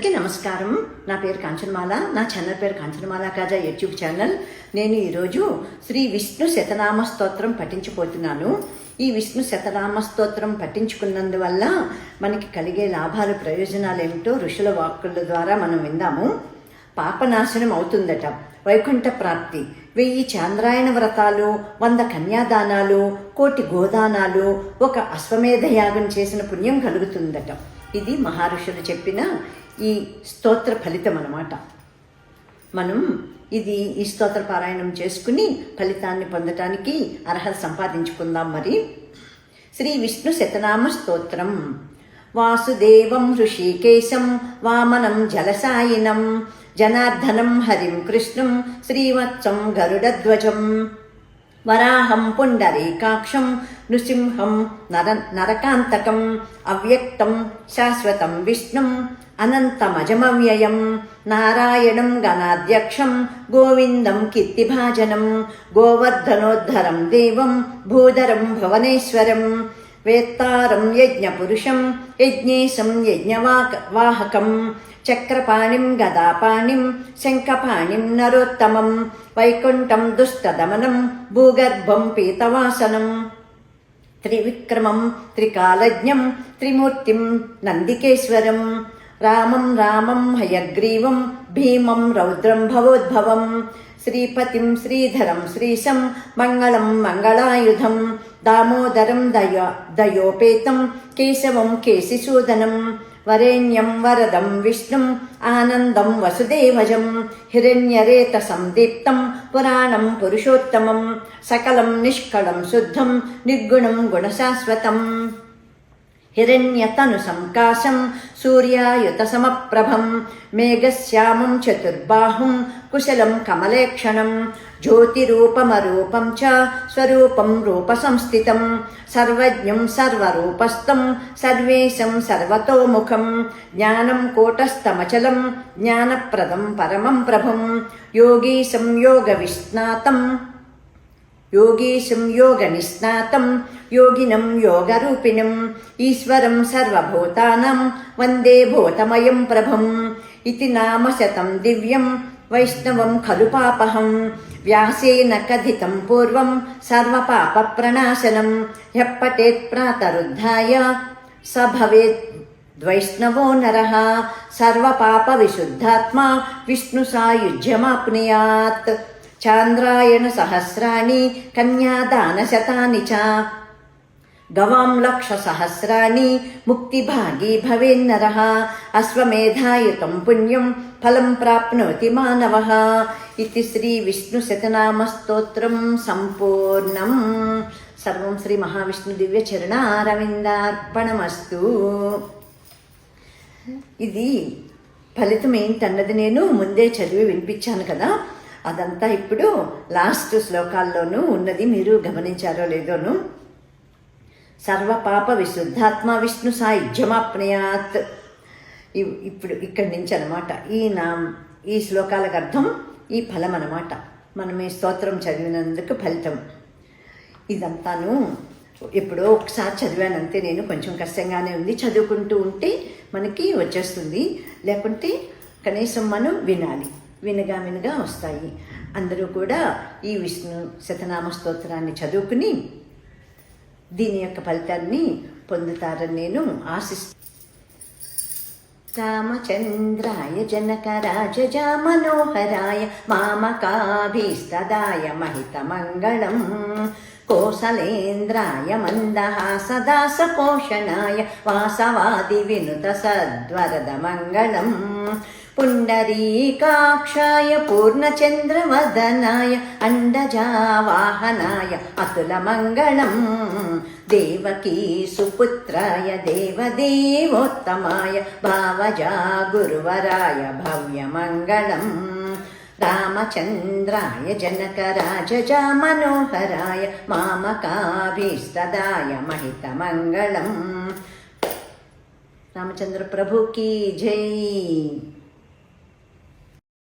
అందరికీ నమస్కారం. నా పేరు కాంచనమాల. నా ఛానల్ పేరు కాంచనమాల కాజా యూట్యూబ్ ఛానల్. నేను ఈరోజు శ్రీ విష్ణు శతనామ స్తోత్రం పఠించబోతున్నాను. ఈ విష్ణు శతనామ స్తోత్రం పఠించుకున్నందువల్ల మనకి కలిగే లాభాలు, ప్రయోజనాలు ఏమిటో ఋషుల వాక్కుల ద్వారా మనం విందాము. పాపనాశనం అవుతుందట, వైకుంఠ ప్రాప్తి, 1000 చాంద్రాయణ వ్రతాలు, 100 కన్యాదానాలు, 1,000 గోదానాలు, 1 అశ్వమేధ యాగం చేసిన పుణ్యం కలుగుతుందట. ఇది మహర్షులు చెప్పిన ఈ స్తోత్ర ఫలితం అన్నమాట. మనం ఈ స్తోత్ర పారాయణం చేసుకుని ఫలితాన్ని పొందటానికి అర్హత సంపాదించుకుందాం. మరి శ్రీ విష్ణు శతనామ స్తోత్రం. వాసుదేవం హృషికేశం వామనం జలసాయినం జనార్దనం హరిం కృష్ణం శ్రీవత్సం గరుడధ్వజం వరాహం పుండరీకాక్షం నృసింహం నరకాంతకం అవ్యక్తం శాశ్వతం విష్ణుం అనంతమజమవ్యయం నారాయణం గణాధ్యక్షం గోవిందం కీర్తిభాజనం గోవర్ధనోద్ధరం దేవం భూధరం భువనేశ్వరం వేత్తారం యజ్ఞపురుషం యజ్ఞేశం యజ్ఞవాహకం చక్రపాణిం గదాపాణిం శంఖపాణిం నరోత్తమం వైకుంఠం దుష్టదమనం భూగర్భం పీతవాసనం త్రివిక్రమం త్రికాలజ్ఞం త్రిమూర్తిం నందికేశ్వరం రామం హయగ్రీవం భీమం రౌద్రం భవోద్భవం శ్రీపతిం శ్రీధరం శ్రీశం మంగళం మంగళాయుధం దామోదరం దయోపేతం కేశవం కేశిసూదనం వరేణ్యం వరదం విష్ణుం ఆనందం వసుదేవజం హిరణ్యరేతసం దీప్తం పురాణం పురుషోత్తమం సకలం నిష్కళం శుద్ధం నిర్గుణం గుణశాశ్వతం హిరణ్యతను సంకాశం సూర్యాయుత సమప్రభం మేఘశ్యామం చతుర్బాహుం కుశలం కమలేక్షణం జ్యోతిరూపమరూపం చ స్వరూపం రూపసంస్థితం సర్వజ్ఞం సర్వరూపస్థం సర్వేశం సర్వతోముఖం జ్ఞానం కూటస్థమచలం జ్ఞానప్రదం పరమం ప్రభం యోగీశం యోగనిస్నాతం యోగినం యోగరూపిణం ఈశ్వరం సర్వభూతానాం వందే భూతమయం ప్రభం ఇతి నామ శతం దివ్యం వైష్ణవం ఖలు పాపహం వ్యాసేన కథితం పూర్వం సర్వపాప ప్రణాశనం యః పఠేత్ ప్రాతరుద్ధాయ స భవేత్ వైష్ణవో నరః సర్వపాప విశుద్ధాత్మా విష్ణు సాయుజ్యమాప్నుయాత్ చాంద్రాయణ సహస్రాణి కన్యాదాన శతాని చ గవాం లక్ష సహస్రాణి ముక్తిభాగీ భవేన్నరః అశ్వమేధాయుతం పుణ్యం ఫలం ప్రాప్నోతి మానవః. ఇది శ్రీ విష్ణు శతనామ స్తోత్రం సంపూర్ణం. సర్వం శ్రీ మహావిష్ణు దివ్య చరణారవిందార్పణమస్తు. ఇది ఫలితం ఏంటన్నది నేను ముందే చదివి వినిపించాను కదా, అదంతా ఇప్పుడు లాస్ట్ శ్లోకాల్లోనూ ఉన్నది. మీరు గమనించారో లేదోను. సర్వపాప విశుద్ధాత్మ విష్ణు సాయుజ్యమాప్నుయాత్. ఇప్పుడు ఇక్కడి నుంచి అనమాట ఈ శ్లోకాలకు అర్థం, ఈ ఫలం అనమాట. మనం ఈ స్తోత్రం చదివినందుకు ఫలితం. ఇదంతాను ఎప్పుడో ఒకసారి చదివానంతే నేను. కొంచెం కష్టంగానే ఉంది. చదువుకుంటూ ఉంటే మనకి వచ్చేస్తుంది, లేకుంటే కనీసం మనం వినాలి. వినగా వస్తాయి. అందరూ కూడా ఈ విష్ణు శతనామ స్తోత్రాన్ని చదువుకుని దీని యొక్క ఫలితాన్ని పొందుతారని నేను ఆశిస్తున్నాను. రామచంద్రాయ జనకరాజజా మనోహరాయ మామకాభీష్టదాయ మహితమంగళం కోసలేంద్రాయ మందహాసదాసపోషణాయ వాసవాది వినుత సద్వరద మంగళం పుండరీకాక్షాయ పూర్ణచంద్రవదనాయ అండజావాహనాయ అతులమంగళం దేవకీ సుపుత్రాయ దేవదేవోత్తమాయ భావజా గురువరాయ భవ్యమంగళం రామచంద్రాయ జనకరాజజా మనోహరాయ మామకాభీష్టదాయ మహితమంగళం. రామచంద్ర ప్రభు की जय.